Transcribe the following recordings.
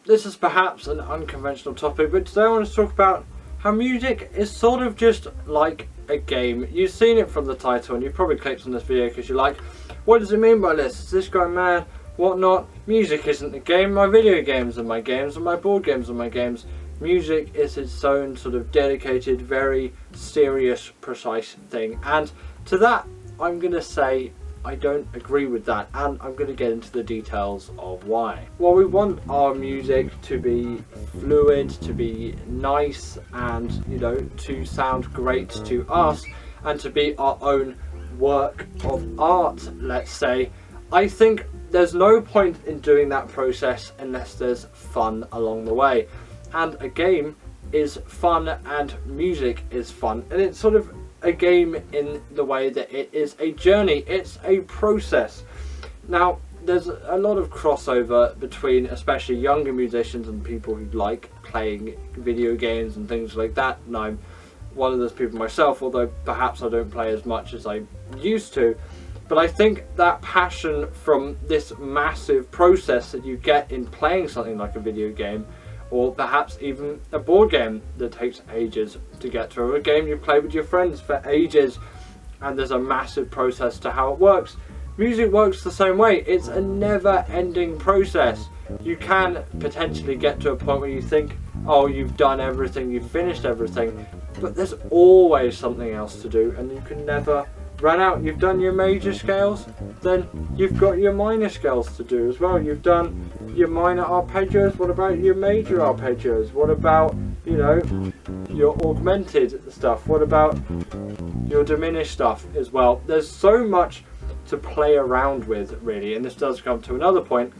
this is perhaps an unconventional topic, but today I want to talk about how music is sort of just like a game. You've seen it from the title and you probably clicked on this video because you're like, what does it mean by this? Is this guy mad? What not? Music isn't a game. My video games are my games and my board games are my games. Music is its own sort of dedicated, very serious, precise thing. And to that, I'm going to say I don't agree with that, and I'm going to get into the details of why. Well, we want our music to be fluid, to be nice, and, you know, to sound great to us, and to be our own work of art, let's say. I think there's no point in doing that process unless there's fun along the way. And a game is fun and music is fun, and it's sort of a game in the way that it is a journey, it's a process. Now, there's a lot of crossover between especially younger musicians and people who like playing video games and things like that, and I'm one of those people myself, although perhaps I don't play as much as I used to. But I think that passion from this massive process that you get in playing something like a video game, or perhaps even a board game that takes ages to get to, or a game you play with your friends for ages and there's a massive process to how it works. Music works the same way. It's a never-ending process. You can potentially get to a point where you think, oh, you've done everything, you've finished everything, but there's always something else to do and you can never run out. You've done your major scales, then you've got your minor scales to do as well. You've done your minor arpeggios, what about your major arpeggios? What about, you know, your augmented stuff? What about your diminished stuff as well? There's so much to play around with, really, and this does come to another point,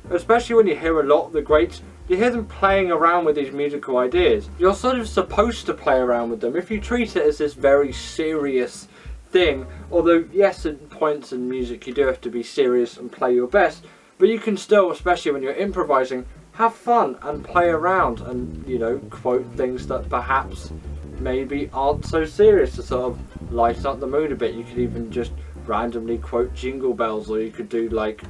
especially when you hear a lot of the greats. You hear them playing around with these musical ideas. You're sort of supposed to play around with them. If you treat it as this very serious thing, although yes, at points in music you do have to be serious and play your best, but you can still, especially when you're improvising, have fun and play around and, you know, quote things that perhaps maybe aren't so serious to sort of lighten up the mood a bit. You could even just randomly quote Jingle Bells, or you could do like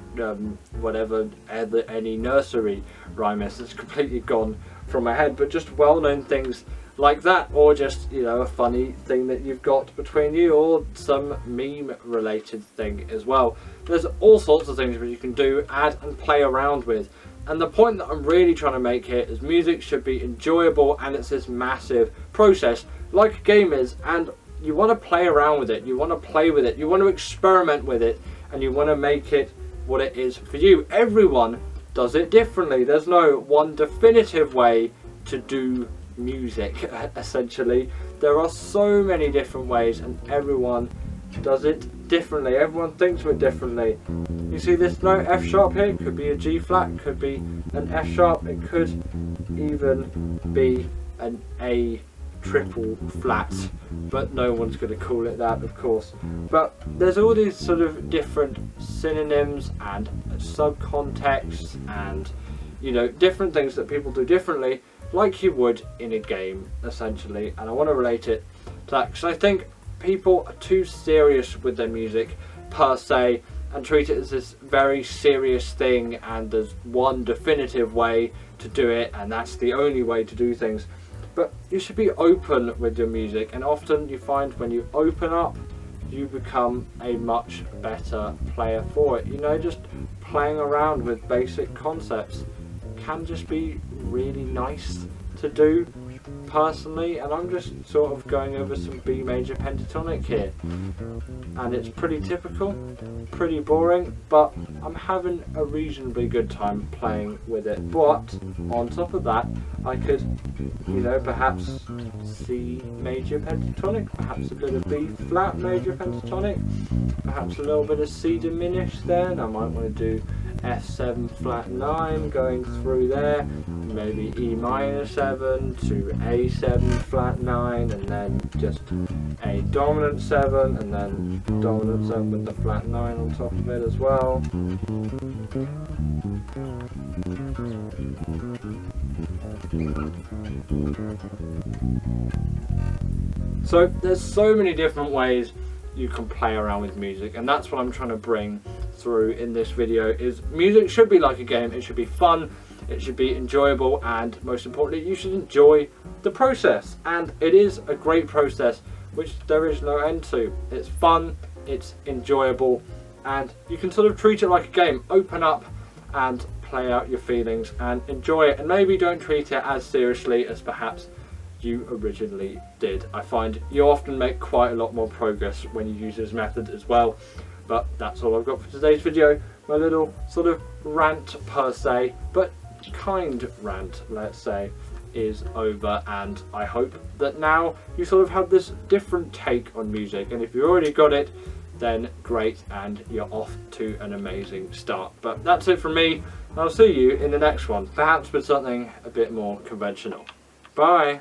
whatever any nursery rhyme is. It's completely gone from my head, but just well-known things like that, or just, you know, a funny thing that you've got between you, or some meme related thing as well. There's all sorts of things that you can do, add and play around with, and the point that I'm really trying to make here is music should be enjoyable, and it's this massive process like a game is, and you want to play around with it, you want to play with it, you want to experiment with it, and you want to make it what it is for you. Everyone does it differently. There's no one definitive way to do music, essentially. There are so many different ways and everyone does it differently. Everyone thinks of it differently. You see this note F sharp here, it could be a G flat, could be an F sharp, it could even be an A triple flat, but no one's going to call it that, of course. But there's all these sort of different synonyms and subcontexts and, you know, different things that people do differently, like you would in a game, essentially. And I want to relate it to that because I think people are too serious with their music per se and treat it as this very serious thing, and there's one definitive way to do it and that's the only way to do things. But you should be open with your music, and often you find when you open up you become a much better player for it. You know, just playing around with basic concepts can just be really nice to do personally, and I'm just sort of going over some B major pentatonic here, and it's pretty typical, pretty boring, but I'm having a reasonably good time playing with it. But on top of that, I could, you know, perhaps C major pentatonic, perhaps a bit of B flat major pentatonic, perhaps a little bit of C diminished there, and I might want to do F7 flat 9 going through there, maybe E minor 7 to A7 flat 9, and then just A dominant 7, and then dominant 7 with the flat 9 on top of it as well. So there's so many different ways you can play around with music, and that's what I'm trying to bring through in this video. Is music should be like a game. It should be fun, it should be enjoyable, and most importantly, you should enjoy the process. And it is a great process which there is no end to. It's fun, it's enjoyable, and you can sort of treat it like a game. Open up and play out your feelings and enjoy it, and maybe don't treat it as seriously as perhaps you originally did. I find you often make quite a lot more progress when you use this method as well. But that's all I've got for today's video. My little sort of rant per se, but kind rant, let's say, is over, and I hope that now you sort of have this different take on music, and if you already got it, then great, and you're off to an amazing start. But that's it from me. I'll see you in the next one, perhaps with something a bit more conventional. Bye!